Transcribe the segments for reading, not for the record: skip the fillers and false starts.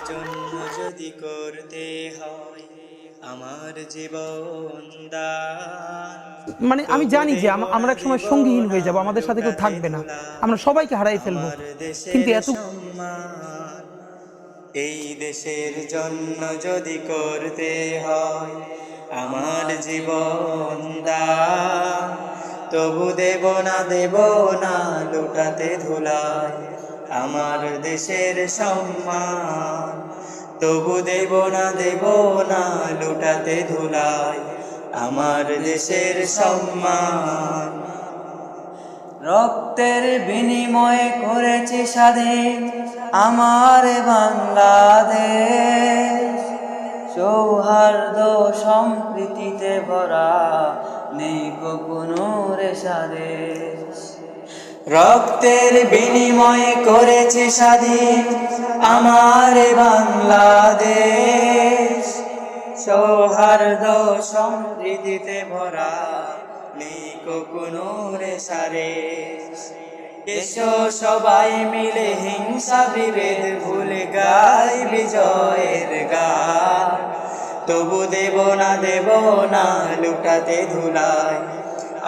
জন্য যদি করতে হয় আমার জীবন দান, মানে আমি তবু জানি যে দেব আমরা না এক সময় দেব সঙ্গীহীন না হয়ে যাব, আমাদের সাথে কেউ লুটাতে থাকবে না, ধুলায় আমরা সবাইকে হারাই ফেলবো। আমার দেশের কিন্তু এত সম্মান। এই দেশের জন্য যদি করতে হয় আমার জীবন দান, তবু দেব না লুটাতে ধুলায় আমার দেশের সম্মান। তবু দেব না লুটাতে ধুলায় আমার দেশের সম্মান। রক্তের বিনিময়ে করেছি স্বাধীন আমার বাংলাদেশ, সৌহার্দ্য সম্প্রীতিতে ভরা নেই কোনো রেশারেশ। রক্তের বিনিময়ে করেছি স্বাধীন আমার বাংলাদেশ, সৌহার্দ্য সমৃদ্ধিতে ভরা নেই কোনো রেশারেশ। এসো সবাই মিলে হিংসা বিভেদ ভুলে গাই বিজয়ের গান, তবু দেব না লুটাতে ধুলায়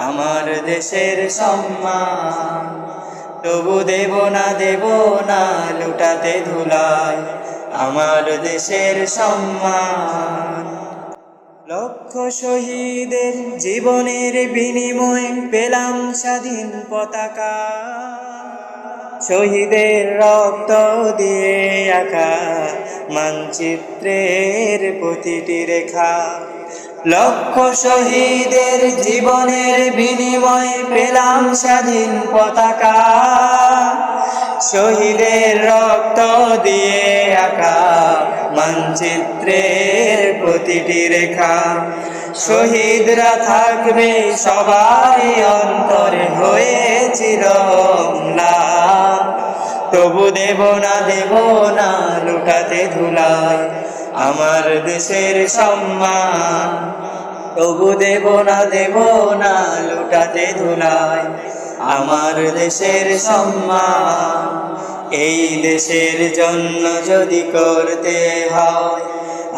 আমার দেশের সম্মান। তবু দেব না লুটাতে ধুলায় আমার দেশের সম্মান। লক্ষ শহীদের জীবনের বিনিময়ে পেলাম স্বাধীন পতাকা, শহীদের রক্ত দিয়ে আঁকা মানচিত্রের প্রতিটি রেখা। লক্ষ শহীদের জীবনের বিনিময়ে পেলাম স্বাধীন পতাকা, শহীদের রক্ত দিয়ে আঁকা মানচিত্রের প্রতিটি রেখা। শহীদরা থাকবে সবারই অন্তরে হয়ে চিরম্লান, তবু দেব না লুটাতে ধুলায় আমার দেশের সম্মান। তবু দেব না লুটাতে ধুলায় আমার দেশের সম্মান। এই দেশের জন্য যদি করতে হয়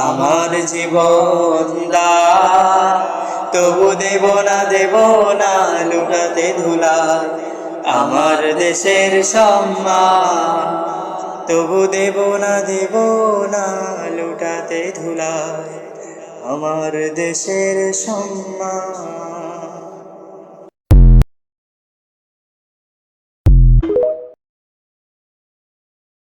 আমার জীবন দান, তবু দেব না লুটাতে ধুলায় আমার দেশের সম্মান। তবু দেব না লুটাতে ধুলায় আমার দেশের সম্মান।